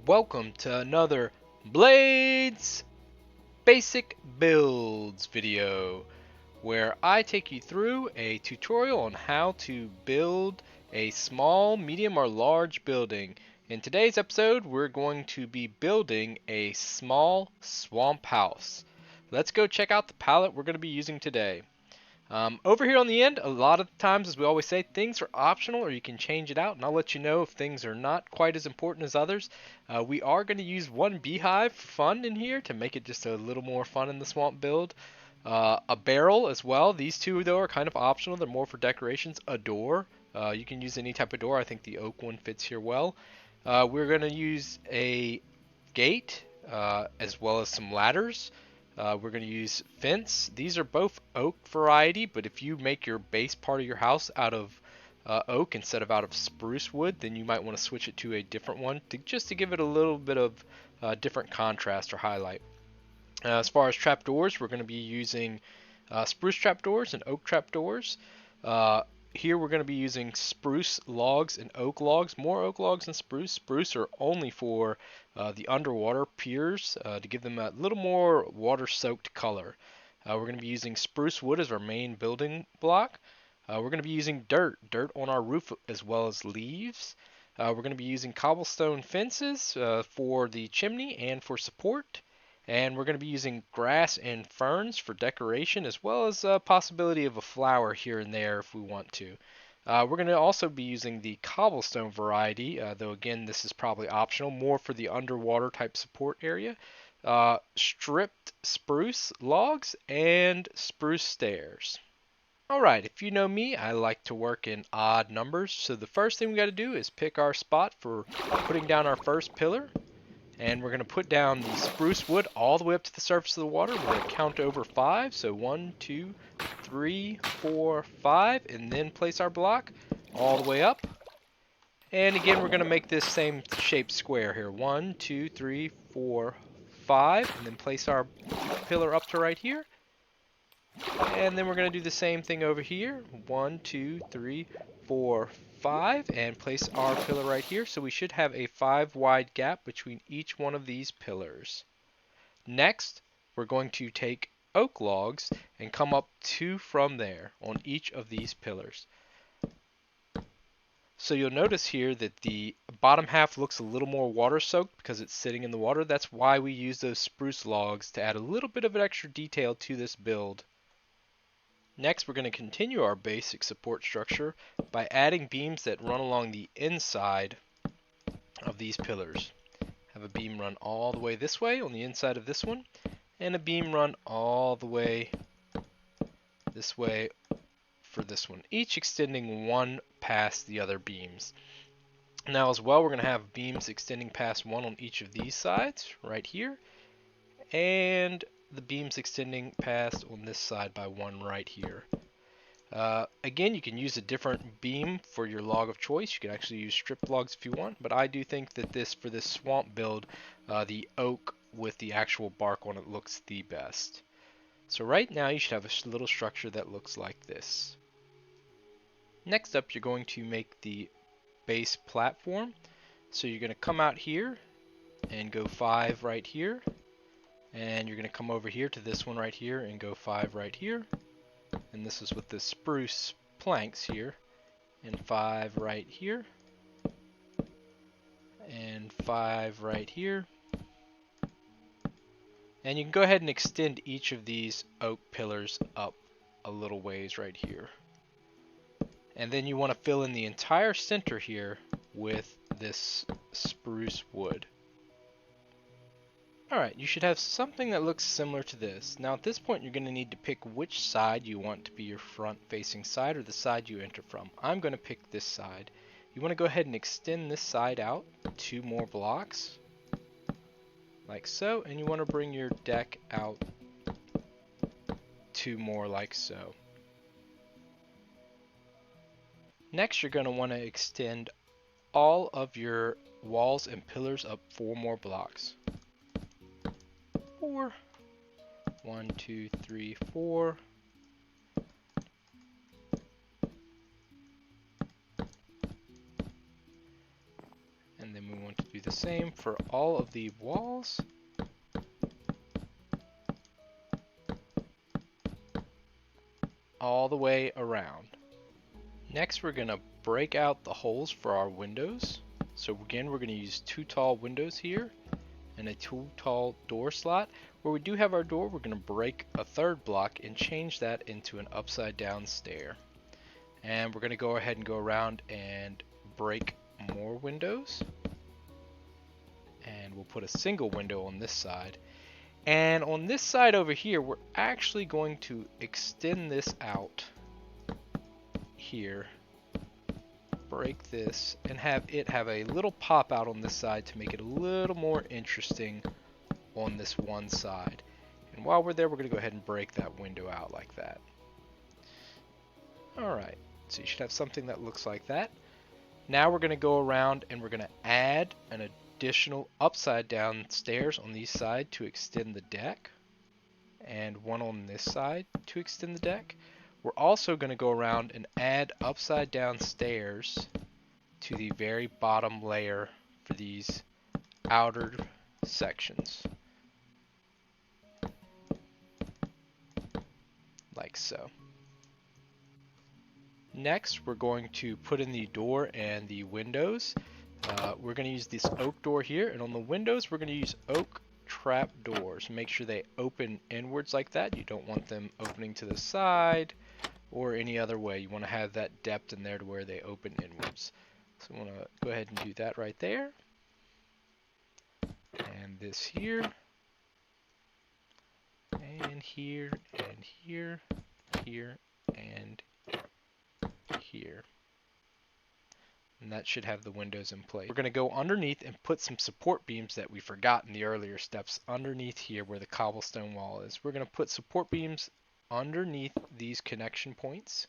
welcome to another Blades Basic Builds video where I take you through a tutorial on how to build a small, medium, or large building. In today's episode, we're going to be building a small swamp house. Let's go check out the palette we're going to be using today. Over here on the end, a lot of times, as we always say, things are optional or you can change it out, and I'll let you know if things are not quite as important as others. We are going to use one beehive for fun in here to make it just a little more fun in the swamp build. A barrel as well. These two, though, are kind of optional. They're more for decorations. A door. You can use any type of door. I think the oak one fits here well. We're going to use a gate as well as some ladders. We're going to use fence. These are both oak variety, but if you make your base part of your house out of oak instead of out of spruce wood, then you might want to switch it to a different one just to give it a little bit of different contrast or highlight. As far as trapdoors, we're going to be using spruce trapdoors and oak trapdoors. Here we're going to be using spruce logs and oak logs. More oak logs than spruce. Spruce are only for the underwater piers to give them a little more water-soaked color. We're going to be using spruce wood as our main building block. We're going to be using dirt on our roof as well as leaves. We're going to be using cobblestone fences for the chimney and for support. And we're going to be using grass and ferns for decoration, as well as a possibility of a flower here and there if we want to. We're going to also be using the cobblestone variety, though again this is probably optional, more for the underwater type support area. Stripped spruce logs and spruce stairs. Alright, if you know me, I like to work in odd numbers, so the first thing we got to do is pick our spot for putting down our first pillar. And we're going to put down the spruce wood all the way up to the surface of the water. We're going to count over 5. So 1, 2, 3, 4, 5. And then place our block all the way up. And again, we're going to make this same shaped square here. 1, 2, 3, 4, 5. And then place our pillar up to right here. And then we're going to do the same thing over here. 1, 2, 3, 4, 5. And place our pillar right here. So we should have a 5 wide gap between each one of these pillars. Next, we're going to take oak logs and come up 2 from there on each of these pillars. So you'll notice here that the bottom half looks a little more water soaked because it's sitting in the water. That's why we use those spruce logs to add a little bit of an extra detail to this build. Next, we're going to continue our basic support structure by adding beams that run along the inside of these pillars. Have a beam run all the way this way on the inside of this one, and a beam run all the way this way for this one, each extending one past the other beams. Now as well, we're going to have beams extending past one on each of these sides, right here, and the beams extending past on this side by one right here. Again, you can use a different beam for your log of choice. You can actually use stripped logs if you want, but I do think that for this swamp build, the oak with the actual bark on it looks the best. So right now you should have a little structure that looks like this. Next up, you're going to make the base platform. So you're going to come out here and go 5 right here. And you're going to come over here to this one right here and go 5 right here. And this is with the spruce planks here. And 5 right here. And 5 right here. And you can go ahead and extend each of these oak pillars up a little ways right here. And then you want to fill in the entire center here with this spruce wood. Alright, you should have something that looks similar to this. Now at this point you're going to need to pick which side you want to be your front facing side or the side you enter from. I'm going to pick this side. You want to go ahead and extend this side out 2 more blocks, like so, and you want to bring your deck out 2 more like so. Next you're going to want to extend all of your walls and pillars up 4 more blocks. 4. 1, 2, 3, 4. And then we want to do the same for all of the walls. All the way around. Next, we're going to break out the holes for our windows. So again, we're going to use 2 tall windows here and a 2 tall door slot. Where we do have our door, we're going to break a 3rd block and change that into an upside down stair. And we're going to go ahead and go around and break more windows. And we'll put a single window on this side. And on this side over here, we're actually going to extend this out here. Break this and have it have a little pop out on this side to make it a little more interesting on this one side. And while we're there, we're going to go ahead and break that window out like that. Alright, so you should have something that looks like that. Now we're going to go around and we're going to add an additional upside down stairs on these side to extend the deck, and one on this side to extend the deck. We're also going to go around and add upside down stairs to the very bottom layer for these outer sections. Like so. Next, we're going to put in the door and the windows. We're going to use this oak door here, and on the windows, we're going to use oak trap doors. Make sure they open inwards like that. You don't want them opening to the side or any other way. You want to have that depth in there to where they open inwards. So I'm going to go ahead and do that right there. And this here. And here, and here, here, and here. And that should have the windows in place. We're going to go underneath and put some support beams that we forgot in the earlier steps underneath here where the cobblestone wall is. We're going to put support beams underneath these connection points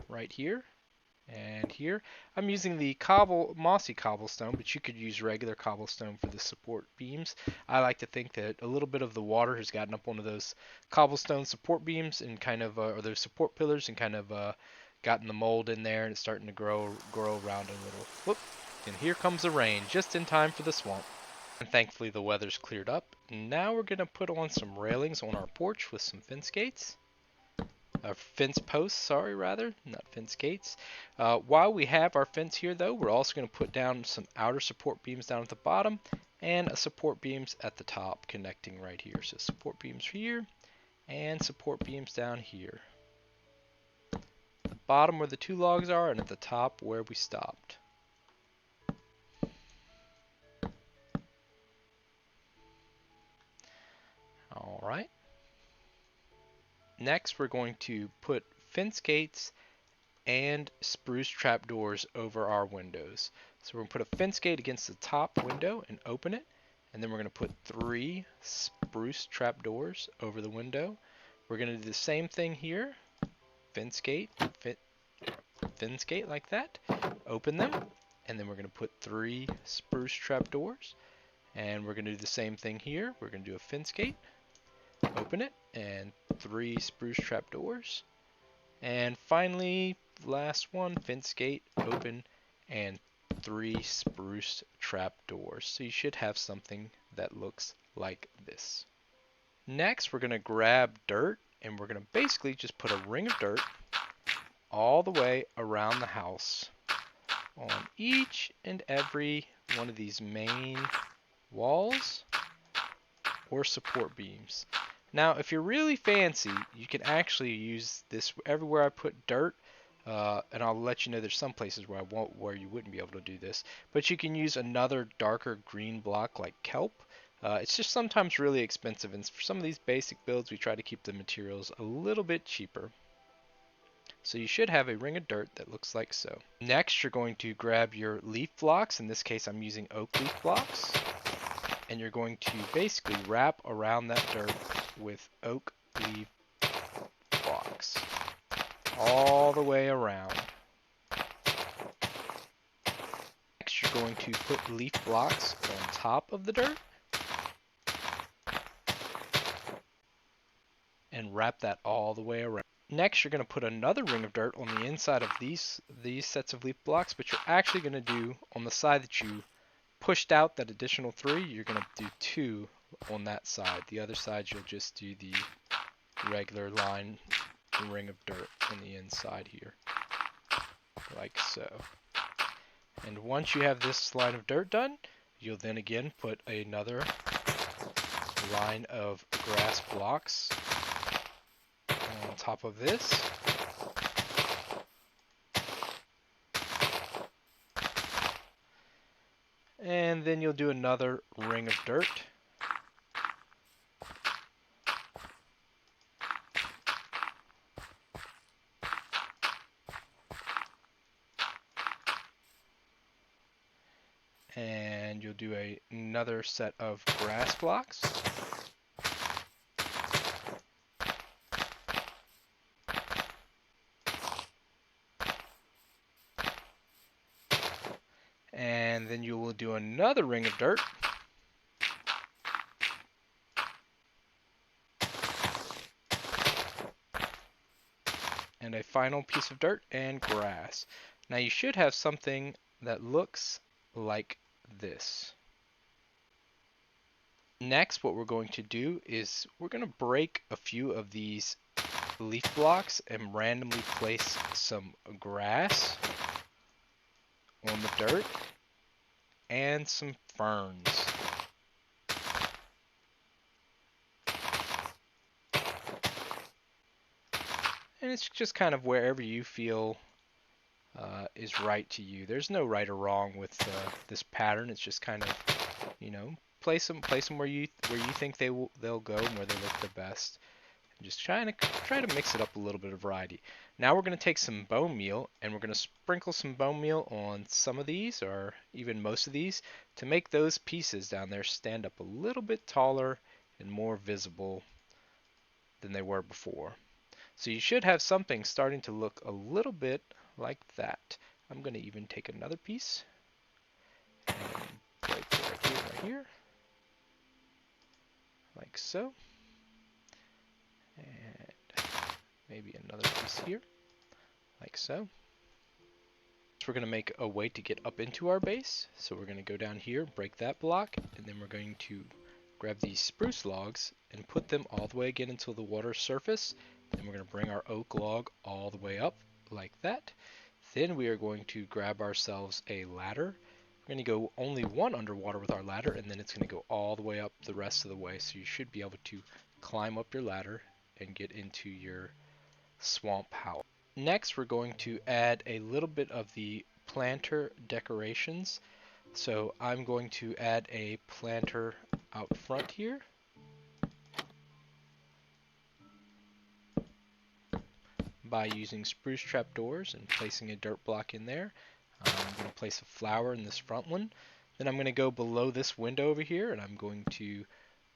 right here and here. I'm using the mossy cobblestone, but you could use regular cobblestone for the support beams. I like to think that a little bit of the water has gotten up onto those cobblestone support beams and kind of, or those support pillars, and kind of gotten the mold in there, and it's starting to grow around a little. Whoop! And here comes the rain, just in time for the swamp. And thankfully the weather's cleared up. Now we're going to put on some railings on our porch with some fence gates. Fence posts, sorry, rather, not fence gates. While we have our fence here, though, we're also going to put down some outer support beams down at the bottom and support beams at the top connecting right here. So support beams here and support beams down here. The bottom where the 2 logs are, and at the top where we stopped. Alright. Next, we're going to put fence gates and spruce trapdoors over our windows. So we're going to put a fence gate against the top window and open it. And then we're going to put 3 spruce trapdoors over the window. We're going to do the same thing here. Fence gate like that. Open them. And then we're going to put 3 spruce trapdoors. And we're going to do the same thing here. We're going to do a fence gate. Open it, and 3 spruce trapdoors. And finally, last one, fence gate, open, and 3 spruce trapdoors. So you should have something that looks like this. Next, we're going to grab dirt, and we're going to basically just put a ring of dirt all the way around the house on each and every one of these main walls or support beams. Now, if you're really fancy, you can actually use this everywhere I put dirt, and I'll let you know there's some places where where you wouldn't be able to do this, but you can use another darker green block like kelp. It's just sometimes really expensive, and for some of these basic builds, we try to keep the materials a little bit cheaper. So you should have a ring of dirt that looks like so. Next, you're going to grab your leaf blocks. In this case, I'm using oak leaf blocks. And you're going to basically wrap around that dirt with oak leaf blocks all the way around. Next, you're going to put leaf blocks on top of the dirt and wrap that all the way around. Next, you're going to put another ring of dirt on the inside of these sets of leaf blocks, but you're actually going to do on the side that you pushed out that additional 3, you're going to do 2 on that side. The other side, you'll just do the regular line ring of dirt on the inside here, like so. And once you have this line of dirt done, you'll then again put another line of grass blocks on top of this. And then you'll do another ring of dirt. And you'll do another set of grass blocks. And then you will do another ring of dirt. And a final piece of dirt and grass. Now you should have something that looks like this. Next, what we're going to do is we're going to break a few of these leaf blocks and randomly place some grass on the dirt and some ferns. And it's just kind of wherever you feel is right to you. There's no right or wrong with this pattern. It's just kind of, you know, place them where you think they'll go and where they look the best. And just try to mix it up a little bit of variety. Now we're going to take some bone meal and we're going to sprinkle some bone meal on some of these, or even most of these, to make those pieces down there stand up a little bit taller and more visible than they were before. So you should have something starting to look a little bit like that. I'm going to even take another piece and break it right here, like so. And maybe another piece here, like so. So we're going to make a way to get up into our base. So we're going to go down here, break that block, and then we're going to grab these spruce logs and put them all the way again until the water surface. Then we're going to bring our oak log all the way up like that. Then we are going to grab ourselves a ladder. We're going to go only one underwater with our ladder, and then it's going to go all the way up the rest of the way. So you should be able to climb up your ladder and get into your swamp house. Next, we're going to add a little bit of the planter decorations. So I'm going to add a planter out front here. By using spruce trapdoors and placing a dirt block in there. I'm going to place a flower in this front one. Then I'm going to go below this window over here and I'm going to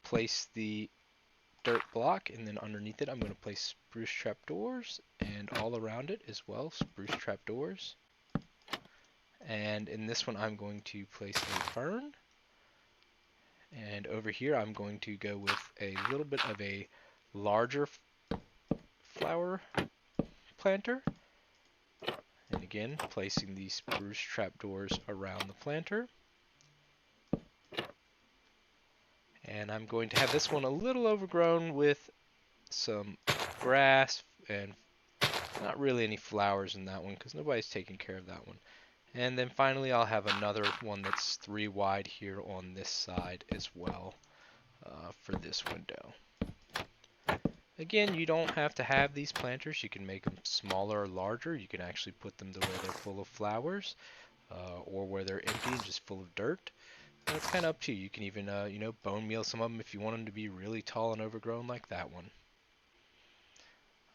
place the dirt block, and then underneath it I'm going to place spruce trapdoors, and all around it as well spruce trapdoors. And in this one I'm going to place a fern, and over here I'm going to go with a little bit of a larger flower planter, and again placing these spruce trapdoors around the planter. And I'm going to have this one a little overgrown with some grass and not really any flowers in that one because nobody's taking care of that one. And then finally I'll have another one that's 3 wide here on this side as well for this window. Again, you don't have to have these planters. You can make them smaller or larger. You can actually put them to where they're full of flowers or where they're empty and just full of dirt. It's kind of up to you. You can even, bone meal some of them if you want them to be really tall and overgrown like that one.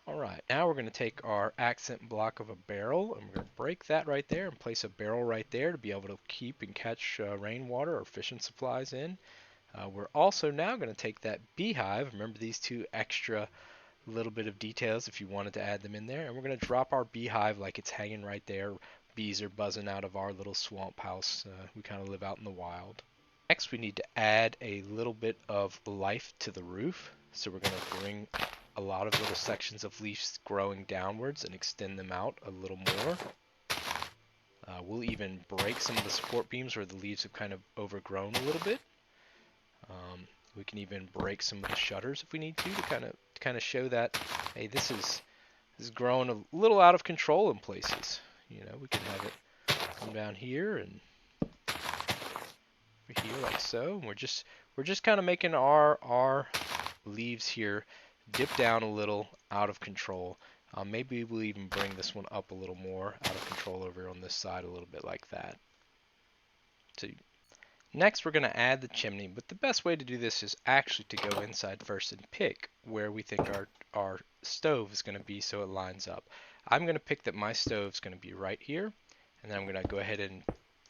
Alright, now we're going to take our accent block of a barrel and we're going to break that right there and place a barrel right there to be able to keep and catch rainwater or fishing supplies in. We're also now going to take that beehive, remember these 2 extra little bit of details if you wanted to add them in there, and we're going to drop our beehive like it's hanging right there. Bees are buzzing out of our little swamp house. We kind of live out in the wild. Next we need to add a little bit of life to the roof, so we're going to bring a lot of little sections of leaves growing downwards and extend them out a little more, We'll even break some of the support beams where the leaves have kind of overgrown a little bit. We can even break some of the shutters if we need to kind of show that, hey, this is growing a little out of control in places. You know, we can have it come down here and over here like so. And we're just kind of making our leaves here dip down a little out of control. Maybe we'll even bring this one up a little more out of control over on this side a little bit like that. So next we're going to add the chimney, but the best way to do this is actually to go inside first and pick where we think our stove is going to be so it lines up. I'm going to pick that my stove is going to be right here, and then I'm going to go ahead and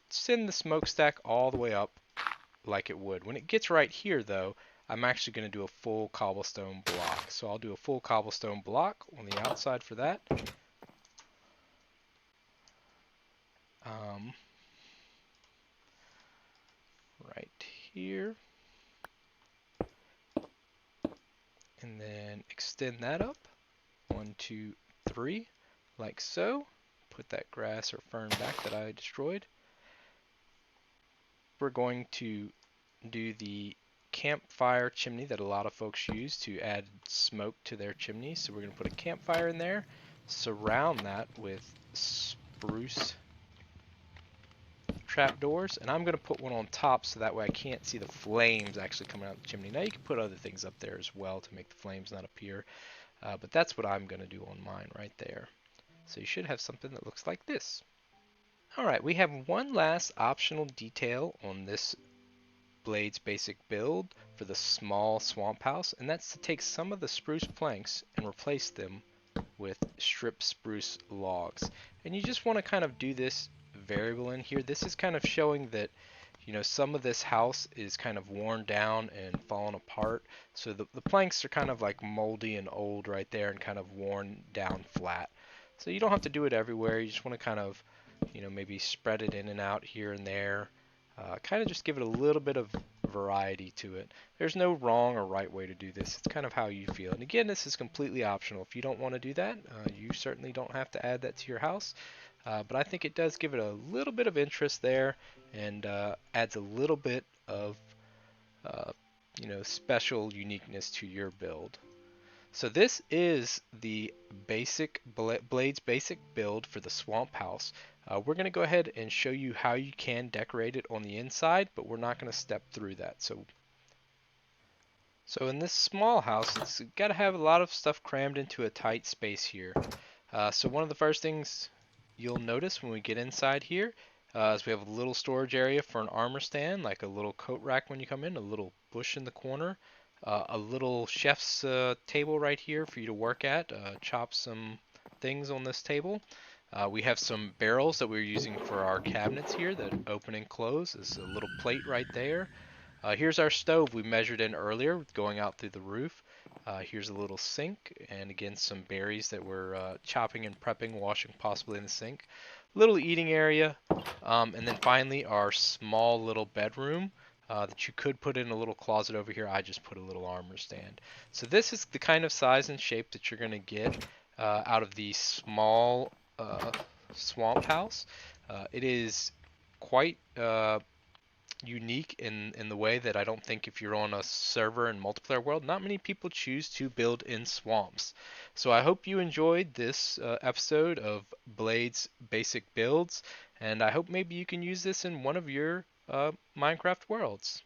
send the smokestack all the way up like it would. When it gets right here though, I'm actually going to do a full cobblestone block. So I'll do a full cobblestone block on the outside for that. Right here. And then extend that up. 1, 2, 3, like so. Put that grass or fern back that I destroyed. We're going to do the campfire chimney that a lot of folks use to add smoke to their chimneys. So we're going to put a campfire in there, surround that with spruce trapdoors, and I'm going to put one on top so that way I can't see the flames actually coming out of the chimney. Now you can put other things up there as well to make the flames not appear, but that's what I'm going to do on mine right there. So you should have something that looks like this. Alright, we have one last optional detail on this Blade's basic build for the small swamp house, and that's to take some of the spruce planks and replace them with stripped spruce logs. And you just want to kind of do this variable in here. This is kind of showing that, you know, some of this house is kind of worn down and fallen apart. So the planks are kind of like moldy and old right there and kind of worn down flat. So you don't have to do it everywhere. You just want to kind of, you know, maybe spread it in and out here and there. Kind of just give it a little bit of variety to it. There's no wrong or right way to do this. It's kind of how you feel. And again, this is completely optional. If you don't want to do that, you certainly don't have to add that to your house. But I think it does give it a little bit of interest there and adds a little bit of you know, special uniqueness to your build. So this is the basic Blade's basic build for the swamp house. We're going to go ahead and show you how you can decorate it on the inside, but we're not going to step through that. So in this small house, it's got to have a lot of stuff crammed into a tight space here. So one of the first things you'll notice when we get inside here is we have a little storage area for an armor stand, like a little coat rack when you come in, a little bush in the corner, a little chef's table right here for you to work at, chop some things on this table. We have some barrels that we're using for our cabinets here that open and close. There's a little plate right there. Here's our stove we measured in earlier going out through the roof. Here's a little sink, and again some berries that we're chopping and prepping, washing possibly in the sink. Little eating area, and then finally our small little bedroom that you could put in a little closet over here. I just put a little armor stand. So this is the kind of size and shape that you're going to get out of the small swamp house. It is quite unique in the way that I don't think if you're on a server in multiplayer world, not many people choose to build in swamps. So I hope you enjoyed this episode of Blade's basic builds, and I hope maybe you can use this in one of your Minecraft worlds.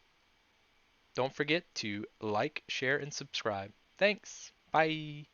Don't forget to like, share, and subscribe. Thanks. Bye.